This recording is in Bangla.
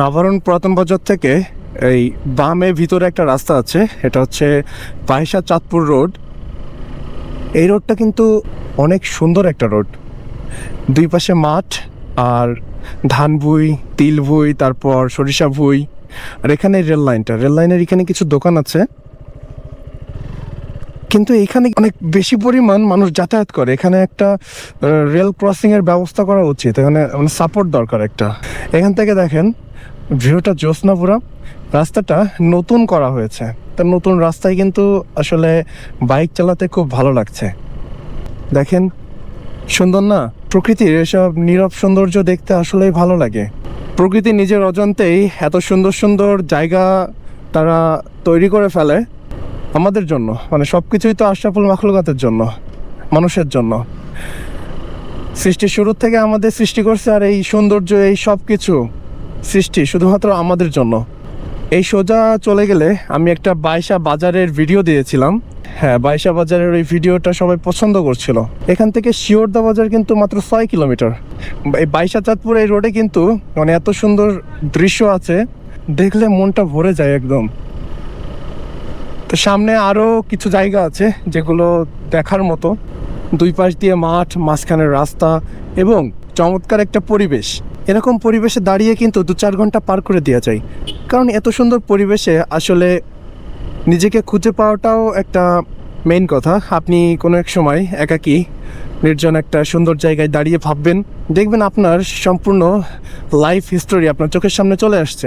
নবারণ পুরাতন বাজার থেকে এই বামে ভিতরে একটা রাস্তা আছে, এটা হচ্ছে পায়সা চাঁদপুর রোড। এই রোডটা কিন্তু অনেক সুন্দর একটা রোড, দুই পাশে মাঠ আর ধান ভুঁই, তিল ভুঁই, তারপর সরিষা ভুঁই। আর এখানে রেল লাইনের এখানে কিছু দোকান আছে, কিন্তু এখানে অনেক বেশি পরিমাণ মানুষ যাতায়াত করে। এখানে একটা রেল ক্রসিংয়ের ব্যবস্থা করা উচিত, এখানে সাপোর্ট দরকার একটা। এখান থেকে দেখেন ভিউটা জ্যোৎস্নাপুরা। রাস্তাটা নতুন করা হয়েছে, তার নতুন রাস্তায় কিন্তু আসলে বাইক চালাতে খুব ভালো লাগছে। দেখেন সুন্দর না, প্রকৃতির এসব নীরব সৌন্দর্য দেখতে আসলেই ভালো লাগে। প্রকৃতি নিজের অজান্তেই এত সুন্দর সুন্দর জায়গা তারা তৈরি করে ফেলে আমাদের জন্য, মানে সব কিছুই তো আশরাফুল মাখলুকাতের জন্য, মানুষের জন্য। সৃষ্টির শুরু থেকে আমাদের সৃষ্টি করছে, আর এই সৌন্দর্য, এই সব কিছু সৃষ্টি শুধুমাত্র আমাদের জন্য। এই সোজা চলে গেলে আমি একটা বাইশা বাজারের ভিডিও দিয়েছিলাম। হ্যাঁ, বাইশা বাজারের ওই ভিডিওটা সবাই পছন্দ করছিল। এখান থেকে শিওরদা বাজার কিন্তু মাত্র 6 কিলোমিটার। এই বাইশা চাঁদপুর এই রোডে কিন্তু মানে এত সুন্দর দৃশ্য আছে, দেখলে মনটা ভরে যায় একদম। তো সামনে আরও কিছু জায়গা আছে যেগুলো দেখার মতো। দুই পাশ দিয়ে মাঠ, মাঝখানের রাস্তা এবং চমৎকার একটা পরিবেশ। এরকম পরিবেশে দাঁড়িয়ে কিন্তু 2-4 ঘন্টা পার করে দেওয়া যায়, কারণ এত সুন্দর পরিবেশে আসলে নিজেকে খুঁজে পাওয়াটাও একটা মেইন কথা। আপনি কোনো এক সময় একাকী নির্জন একটা সুন্দর জায়গায় দাঁড়িয়ে ভাববেন, দেখবেন আপনার সম্পূর্ণ লাইফ হিস্টোরি আপনার চোখের সামনে চলে আসছে।